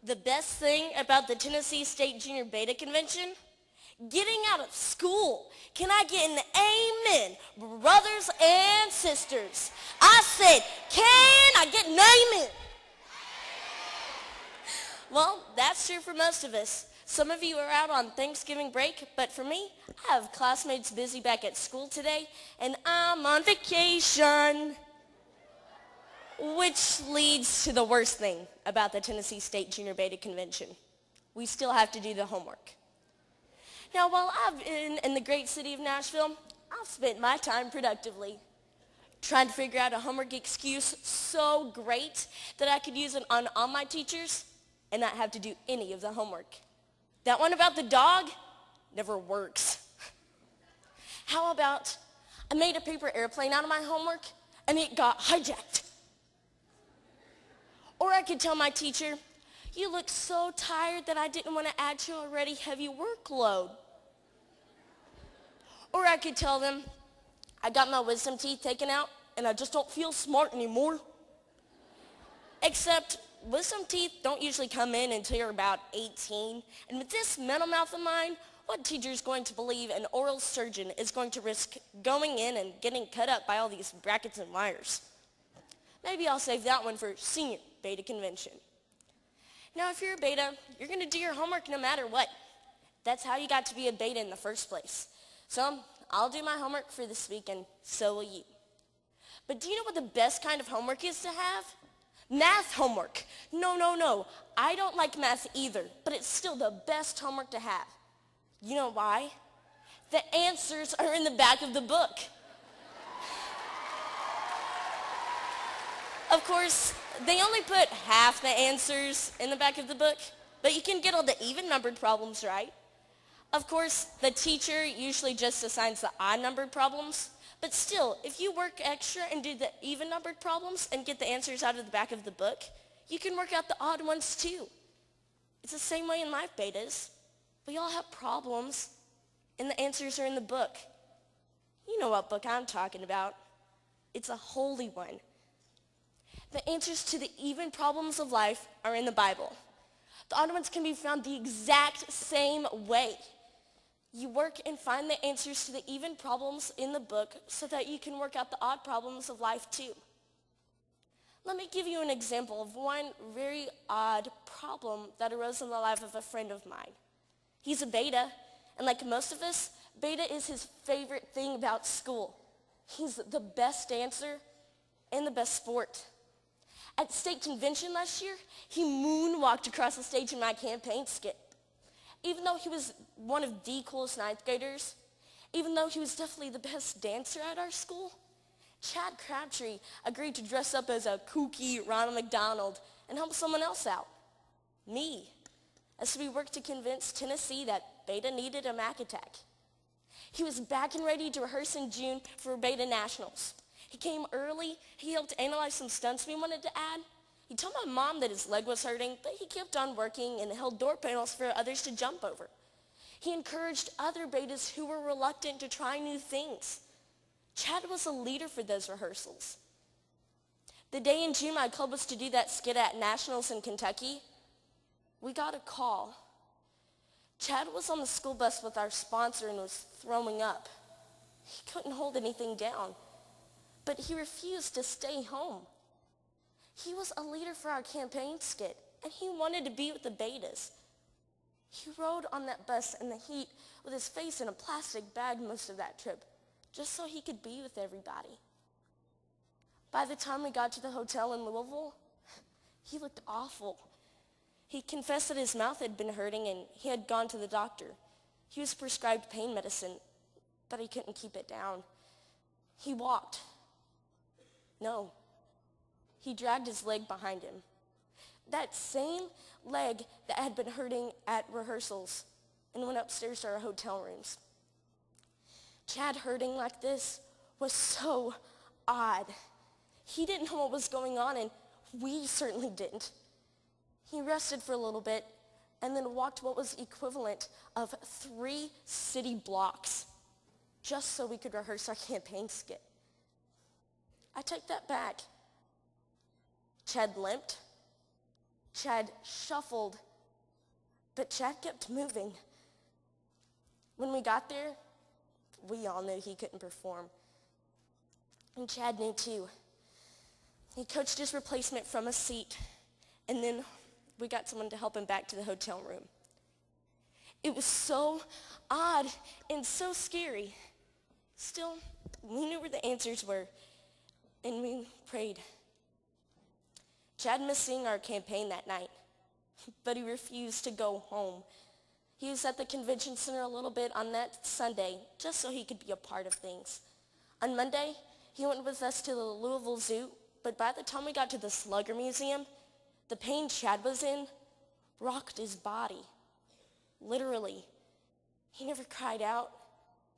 The best thing about the Tennessee State Junior Beta Convention? Getting out of school. Can I get an amen, brothers and sisters? I said, can I get an amen? Well, that's true for most of us. Some of you are out on Thanksgiving break, but for me, I have classmates busy back at school today, and I'm on vacation. Which leads to the worst thing about the Tennessee State Junior Beta Convention. We still have to do the homework. Now, while I've been in the great city of Nashville, I've spent my time productively trying to figure out a homework excuse so great that I could use it on all my teachers and not have to do any of the homework. That one about the dog never works. How about I made a paper airplane out of my homework and it got hijacked? Or I could tell my teacher, you look so tired that I didn't want to add to your already heavy workload. Or I could tell them, I got my wisdom teeth taken out and I just don't feel smart anymore. Except wisdom teeth don't usually come in until you're about 18. And with this mental mouth of mine, what teacher is going to believe an oral surgeon is going to risk going in and getting cut up by all these brackets and wires? Maybe I'll save that one for senior beta convention. Now, if you're a beta, you're going to do your homework no matter what. That's how you got to be a beta in the first place. So I'll do my homework for this week, and so will you. But do you know what the best kind of homework is to have? Math homework. No. I don't like math either, but it's still the best homework to have. You know why? The answers are in the back of the book. Of course, they only put half the answers in the back of the book, but you can get all the even-numbered problems right. Of course, the teacher usually just assigns the odd-numbered problems, but still, if you work extra and do the even-numbered problems and get the answers out of the back of the book, you can work out the odd ones too. It's the same way in life, betas. We all have problems, and the answers are in the book. You know what book I'm talking about. It's a holy one. The answers to the even problems of life are in the Bible. The odd ones can be found the exact same way. You work and find the answers to the even problems in the book so that you can work out the odd problems of life too. Let me give you an example of one very odd problem that arose in the life of a friend of mine. He's a beta, and like most of us, beta is his favorite thing about school. He's the best dancer and the best sport. At state convention last year, he moonwalked across the stage in my campaign skit. Even though he was one of the coolest ninth graders, even though he was definitely the best dancer at our school, Chad Crabtree agreed to dress up as a kooky Ronald McDonald and help someone else out, me, as we worked to convince Tennessee that beta needed a Mac attack. He was back and ready to rehearse in June for Beta Nationals. He came early, he helped analyze some stunts we wanted to add. He told my mom that his leg was hurting, but he kept on working and held door panels for others to jump over. He encouraged other betas who were reluctant to try new things. Chad was a leader for those rehearsals. The day in June my club was to do that skit at Nationals in Kentucky, we got a call. Chad was on the school bus with our sponsor and was throwing up. He couldn't hold anything down, but he refused to stay home. He was a leader for our campaign skit, and he wanted to be with the betas. He rode on that bus in the heat with his face in a plastic bag most of that trip, just so he could be with everybody. By the time we got to the hotel in Louisville, he looked awful. He confessed that his mouth had been hurting and he had gone to the doctor. He was prescribed pain medicine, but he couldn't keep it down. He walked. No. He dragged his leg behind him. That same leg that had been hurting at rehearsals, and went upstairs to our hotel rooms. Chad hurting like this was so odd. He didn't know what was going on, and we certainly didn't. He rested for a little bit and then walked what was equivalent of 3 city blocks just so we could rehearse our campaign skit. I take that back. Chad limped. Chad shuffled, but Chad kept moving. When we got there, we all knew he couldn't perform. And Chad knew too. He coached his replacement from a seat, and then we got someone to help him back to the hotel room. It was so odd and so scary. Still, we knew where the answers were, and we prayed. Chad missed seeing our campaign that night, but he refused to go home. He was at the convention center a little bit on that Sunday, just so he could be a part of things. On Monday, he went with us to the Louisville Zoo, but by the time we got to the Slugger Museum, the pain Chad was in rocked his body. Literally. He never cried out.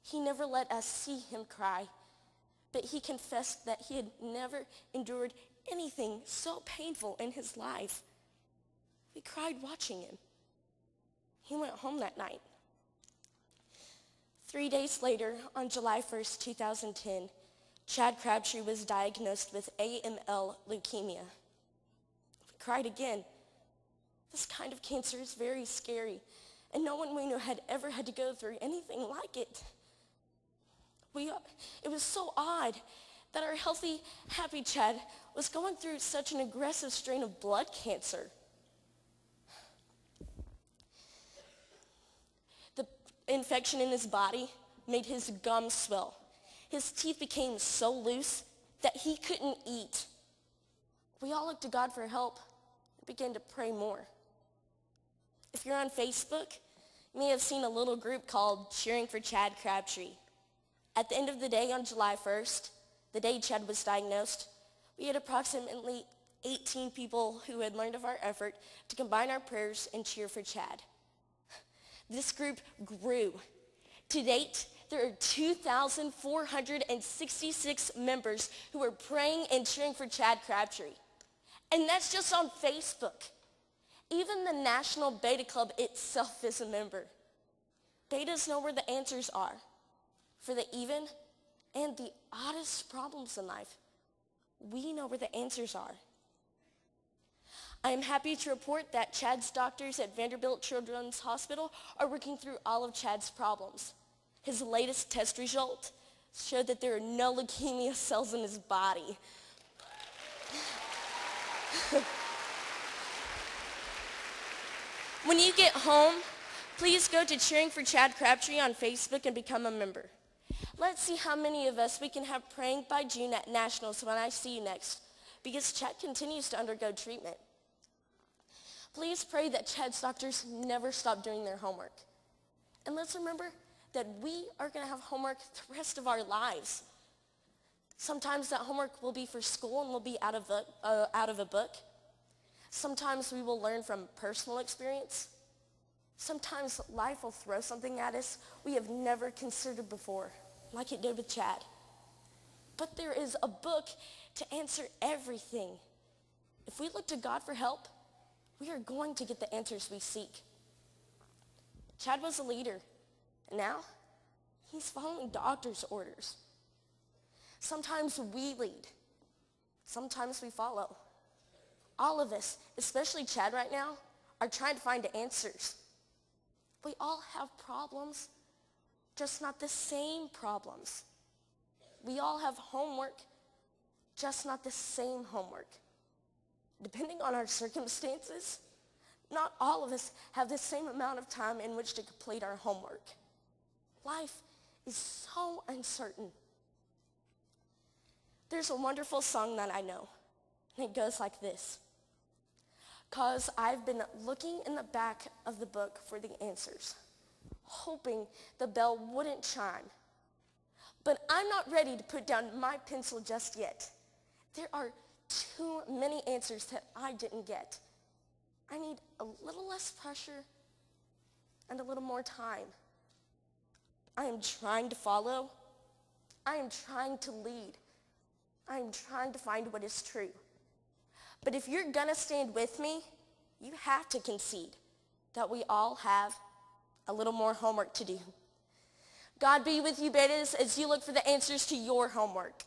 He never let us see him cry. But he confessed that he had never endured anything so painful in his life. We cried watching him. He went home that night. 3 days later, on July 1st, 2010, Chad Crabtree was diagnosed with AML leukemia. We cried again. This kind of cancer is very scary, and no one we knew had ever had to go through anything like it. It was so odd that our healthy, happy Chad was going through such an aggressive strain of blood cancer. The infection in his body made his gums swell. His teeth became so loose that he couldn't eat. We all looked to God for help and began to pray more. If you're on Facebook, you may have seen a little group called Cheering for Chad Crabtree. At the end of the day on July 1st, the day Chad was diagnosed, we had approximately 18 people who had learned of our effort to combine our prayers and cheer for Chad. This group grew. To date, there are 2,466 members who are praying and cheering for Chad Crabtree. And that's just on Facebook. Even the National Beta Club itself is a member. Betas know where the answers are for the even and the oddest problems in life. We know where the answers are. I am happy to report that Chad's doctors at Vanderbilt Children's Hospital are working through all of Chad's problems. His latest test result showed that there are no leukemia cells in his body. When you get home, please go to Cheering for Chad Crabtree on Facebook and become a member. Let's see how many of us we can have praying by June at Nationals when I see you next, because Chad continues to undergo treatment. Please pray that Chad's doctors never stop doing their homework. And let's remember that we are going to have homework the rest of our lives. Sometimes that homework will be for school and will be out of a book. Sometimes we will learn from personal experience. Sometimes life will throw something at us we have never considered before, like it did with Chad. But there is a book to answer everything. If we look to God for help, we are going to get the answers we seek. Chad was a leader, and now he's following doctor's orders. Sometimes we lead. Sometimes we follow. All of us, especially Chad right now, are trying to find answers. We all have problems, just not the same problems. We all have homework, just not the same homework. Depending on our circumstances, not all of us have the same amount of time in which to complete our homework. Life is so uncertain. There's a wonderful song that I know, and it goes like this. 'Cause I've been looking in the back of the book for the answers, hoping the bell wouldn't chime. But I'm not ready to put down my pencil just yet. There are too many answers that I didn't get. I need a little less pressure and a little more time. I am trying to follow. I am trying to lead. I am trying to find what is true. But if you're going to stand with me, you have to concede that we all have a little more homework to do. God be with you, betas, as you look for the answers to your homework.